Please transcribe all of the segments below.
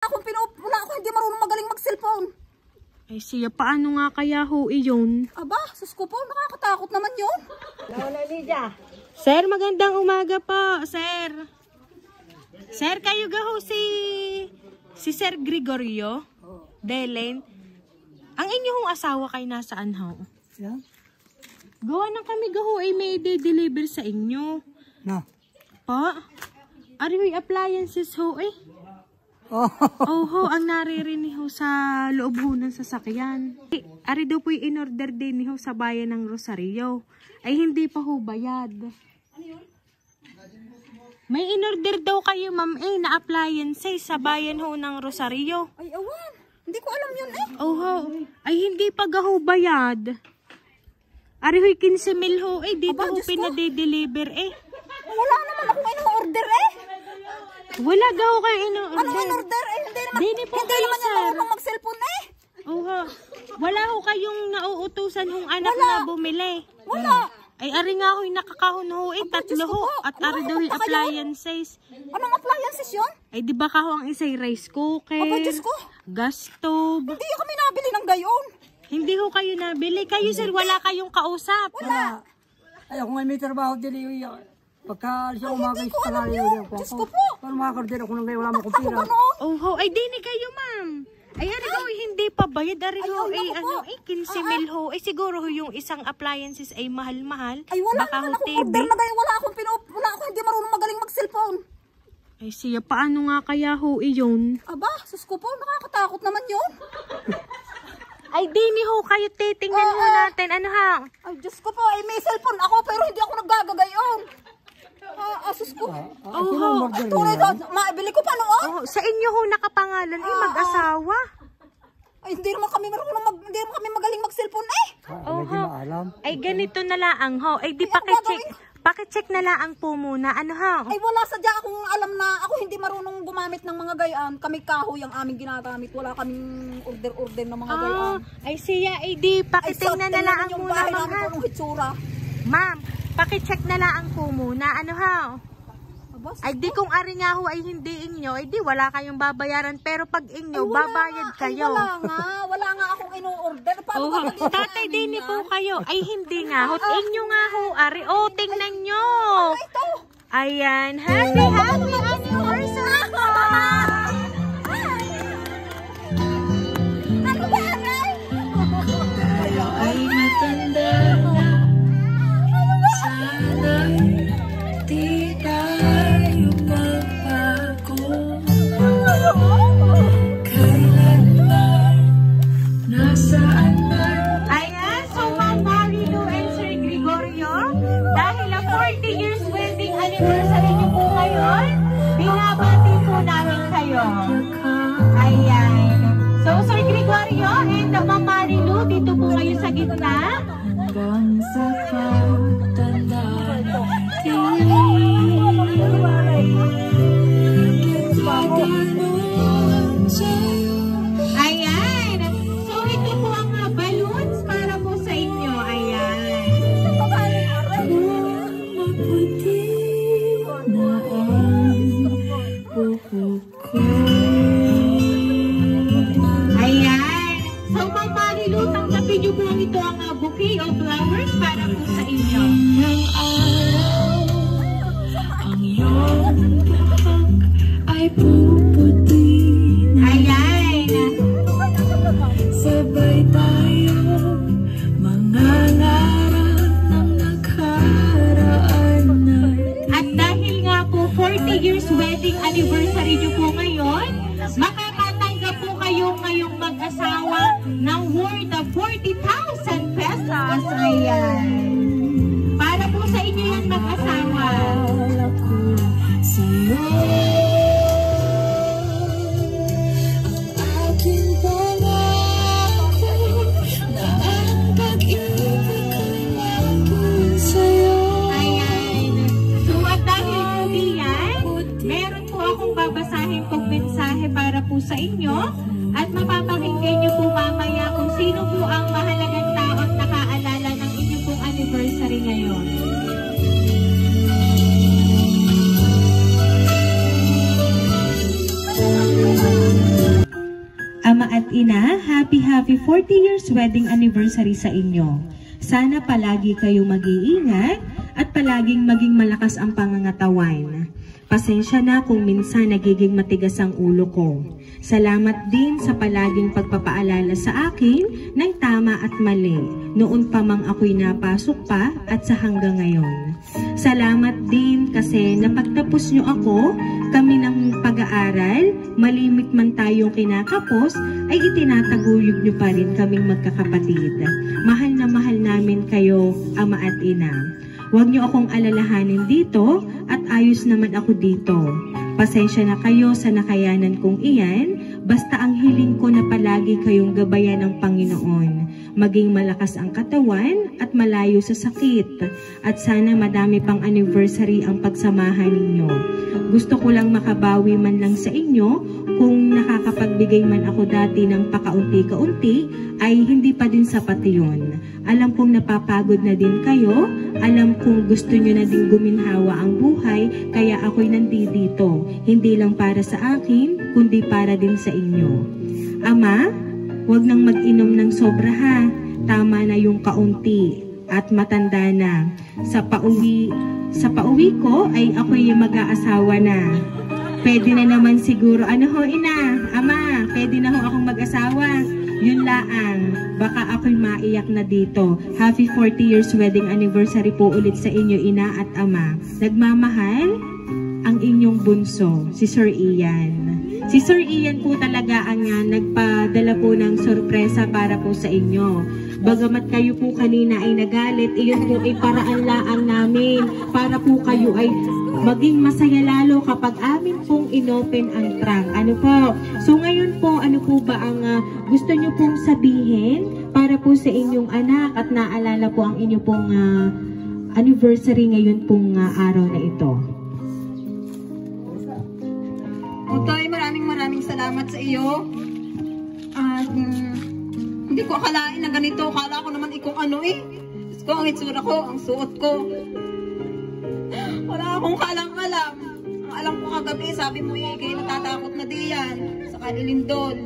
Wala ako, hindi marunong magaling mag-cellphone. Ay siya, paano nga kaya ho iyon? Aba, sus ko po, nakakatakot naman yun. Sir, magandang umaga po, sir. Sir, kayo ga ho si Sir Gregorio Delen. Ang inyong asawa kay nasaan ho? Yeah. Gawa na kami ga ho ay may deliver sa inyo. No. Pa? Ari appliances ho eh. Oh. Oh ho, ang naririnig ho sa loob ho ng sasakyan. Ari daw po in-order din ho sa bayan ng Rosario. Ay hindi pa ho bayad. May in-order daw kayo ma'am na appliances sa bayan ho ng Rosario. Ay, awan. Hindi ko alam yun eh. Oh ho, ay hindi pa ga ho bayad. Ari ho'y 15,000 ho di pa ho pinade-deliver eh. Wala naman akong in-order eh. Wala daw kayo in-order. Ano in-order eh? Hindi po naman kayo, yan sir. marunong mag-cellphone eh. Oho. Wala ho kayong nauutusan hong anak na bumili. Wala. Ay, ari nga ho'y nakakahon ho 3 ho. At ari daw yung appliances. Anong appliances yun? Ay, di ba ka ho ang isa'y rice cooker, Aba, Diyos ko. gas stove. Hindi kami nabili ng gayon. Hindi ho kayo nabili. Kayo sir, wala kayong kausap. Wala. Ay, ako nga may trabaho din yung pagka siya umaga Hindi ko alam yun. Diyos ko po. para makakordera ko nang ngayon wala mo kong pira. Oho, ay di ni kayo ma'am. Ay, ari ho, hindi pa bayad. Ari ho, ay, ano, 15,000 ho. Ay, siguro ho yung isang appliances ay mahal-mahal. Ay, wala Baka naman ho, akong TV. order na gayon. Wala akong hindi marunong magaling mag-cellphone. Ay, siya, paano nga kaya ho iyon? Aba, sus ko po, nakakatakot naman yun. Ay, di ni ho, kayo titingnan ho natin. Ano ha? Ay, Diyos ko po, ay may cellphone ako pero hindi ako naggagagayon. Sus ko. Oho. Tunay daw, maibili ko pa noon. Oh, sa inyo ho nakapangalan ay mag-asawa. Ay, hindi naman kami magaling mag-cellphone eh. Hindi maalam. Ay, ganito na laang ho. Ay, di pakicheck na laang po muna. Ano ho? Ay, wala sadya akong alam na ako hindi marunong gumamit ng mga gayaan. Kami kahoy ang aming ginagamit. Wala kaming order ng mga gayaan. Ay, siya, ay di pakitingnan na laang yung muna, bahay ma'am namin ha. kung anong hitsura. Ma'am, pakicheck na laang po muna. Ano ho? Aba, Ay, di kung ari nga ho ay hindi inyo, ay di wala kayong babayaran. Pero pag inyo, ay, babayad nga. kayo. Ay, wala nga akong ino-order. Paano Oh, ka magiging tatay amin din yan? po kayo. Ay, hindi nga ho. Inyo nga ho, ari. Oh, tingnan nyo. Ano ito? Ayan. Happy anniversary po. Ano ba yan eh? Ay, matanda na. Sana di tayo magbago. Kailanman, nasaan man. Ayan, so Ma'am Marilu and Sir Gregorio, dahil 40 years wedding anniversary niyo po ngayon, binabati po namin kayo. Ayan. So, Sir Gregorio and Ma'am Marilu, dito po kayo sa gitna. Hanggang sa pagtanda, ayan. So, ito po ang balloons para po sa inyo. Ayan. Maputi na ang buhok ko. Ayan. So, Ma'am Marilu, tanggapin niyo po ito ang bouquet of flowers para po sa inyo. Ng araw, ang iyong buhok ay puputi. Ayan. Sabay tayo mangangarap ng nakaraan natin. At dahil nga po 40 years wedding anniversary niyo po ngayon, makakatanggap po kayo ngayong mag-asawa ng worth of 40,000 pesos. Ayan. Para po sa inyo yan mag-asawa. Sa'yo. Babasahin pong mensahe para po sa inyo at mapapakinggan nyo po mamaya kung sino po ang mahalagang tao at nakaalala ng inyong pong anniversary ngayon. ama at ina, happy 40 years wedding anniversary sa inyo. Sana palagi kayong mag-iingat at palaging maging malakas ang pangangatawan. Pasensya na kung minsan nagiging matigas ang ulo ko. Salamat din sa palaging pagpapaalala sa akin ng tama at mali, noon pa mang ako'y napasok pa at sa hanggang ngayon. Salamat din kasi napagtapos nyo ako, kami ng pag-aaral, malimit man tayong kinakapos, ay itinataguyod nyo pa rin kaming magkakapatid. Mahal na mahal namin kayo, ama at ina. Huwag niyo akong alalahanin dito at ayos naman ako dito. Pasensya na kayo sa nakayanan kong iyan, basta ang hiling ko na palagi kayong gabayan ng Panginoon. Maging malakas ang katawan at malayo sa sakit. At sana madami pang anniversary ang pagsamahan ninyo. Gusto ko lang makabawi man lang sa inyo kung nakakapagbigay man ako dati ng pakaunti-kaunti ay hindi pa din sapat yun. Alam kong napapagod na din kayo, alam kong gusto nyo na din guminhawa ang buhay, kaya ako'y nandito. Hindi lang para sa akin, kundi para din sa inyo. Ama, huwag nang mag-inom ng sobra ha. Tama na yung kaunti at matanda na. Sa pauwi ko ay ako'y mag-aasawa na. Pwede na naman siguro, ano ho ina, ama, pwede na ho akong mag-asawa. Yun laang, baka ako'y maiyak na dito. Happy 40 years wedding anniversary po ulit sa inyo, ina at ama. Nagmamahal ang inyong bunso, si Sir Ian. Si Sir Ian po talaga ang nagpadala po ng sorpresa para po sa inyo. Bagamat kayo po kanina ay nagalit, iyon po ay paraan laang namin para po kayo ay maging masaya lalo kapag amin pong inopen ang trunk. Ano po? So ngayon po, ano po ba ang gusto nyo pong sabihin para po sa inyong anak at naalala po ang inyong pong anniversary ngayon pong araw na ito? Okay, maraming salamat sa iyo. At hindi ko akalain na ganito. Akala ko naman ikong ano eh. Diyos ko, ang itsura ko, ang suot ko. Wala akong kaalam-alam. Ang alam ko kagabi, sabi mo eh, kayo natatakot na diyan sa kanilindol.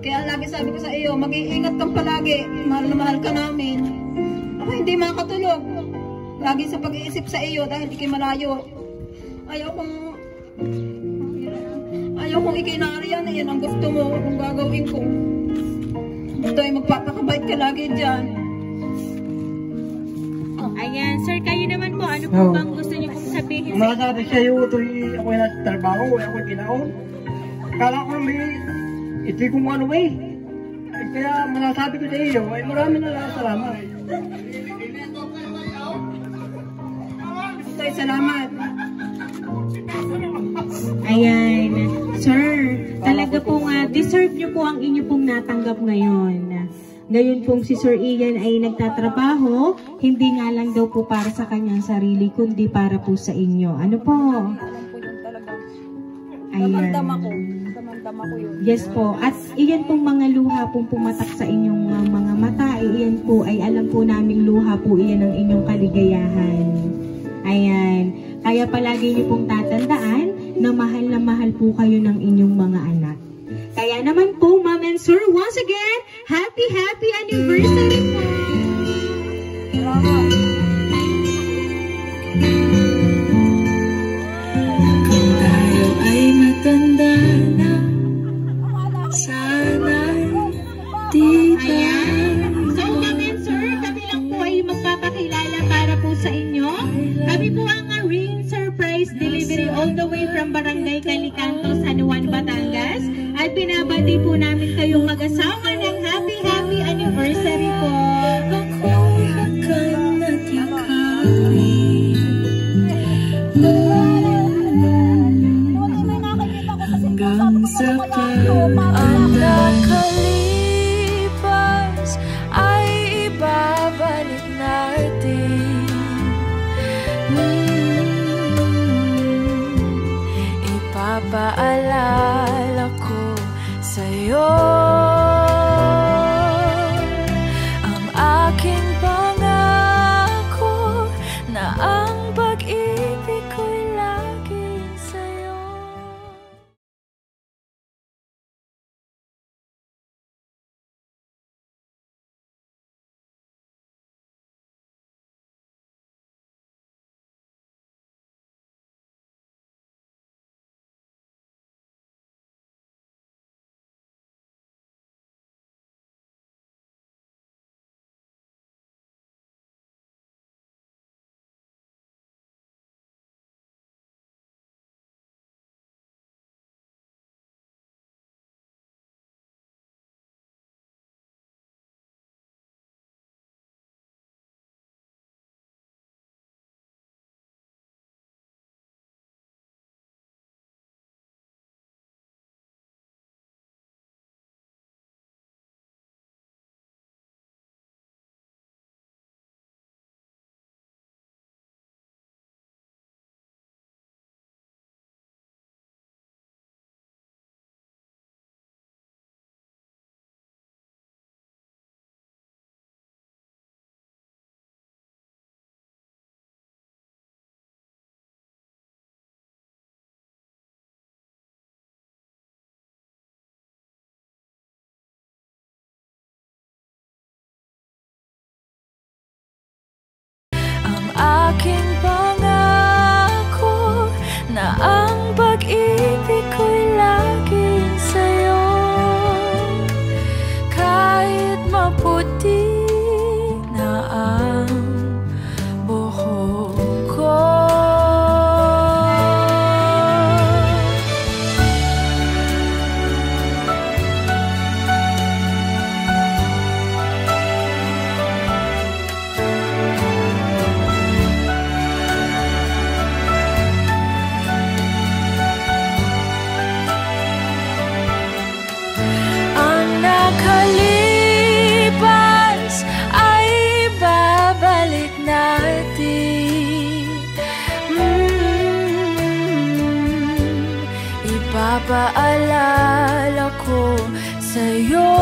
Kaya lagi sabi ko sa iyo, mag-iingat kang palagi. Mahal na mahal ka namin. Ako hindi makatulog. Lagi sa pag-iisip sa iyo dahil di kayo malayo. Ayaw kong ikinariyan na yan ang gusto mo kung gagawin ko. Ito ay magpapakabait ka lagi dyan. Ayan, sir, kayo naman po, ano po bang gusto niyo pong sabihin? Masasabi sa iyo, ako'y nasa trabaho, ako'y ginaon. Kala ko may iti kung ano eh. Kaya masasabi ko sa iyo, ay marami na lang salamat. Ito ay salamat. Ayan, sir, talaga pong deserve niyo po ang inyo pong natanggap ngayon. Ngayon pong si Sir Ian ay nagtatrabaho, hindi nga lang daw po para sa kanyang sarili, kundi para po sa inyo. Ano po? Alam ko yun talaga. Ayan. Damandam ako yun. Yes po. At iyan pong mga luha pong pumatak sa inyong mga mata, iyan po ay alam po naming luha po iyan ng inyong kaligayahan. Ayan. Kaya palagi niyo pong tatandaan na mahal po kayo ng inyong mga anak. Kaya naman po, Ma'am and Sir, once again, happy anniversary po! Kung tayo ay matanda na, sana'y di ba? Ayan. So, Ma'am and Sir, kami lang po ay magpapakilala para po sa inyo. Kami po ang ring surprise delivery all the way from Barangay Calicanto, San Juan, Batangas. At binabati po namin kayong mag-asawa ng happy anniversary po. Ako'y hakan at yakapin hanggang sa ang nakalipas ay ibabalik natin. Ipapaalala ko sa'yo. Ipapaalala ko sa'yo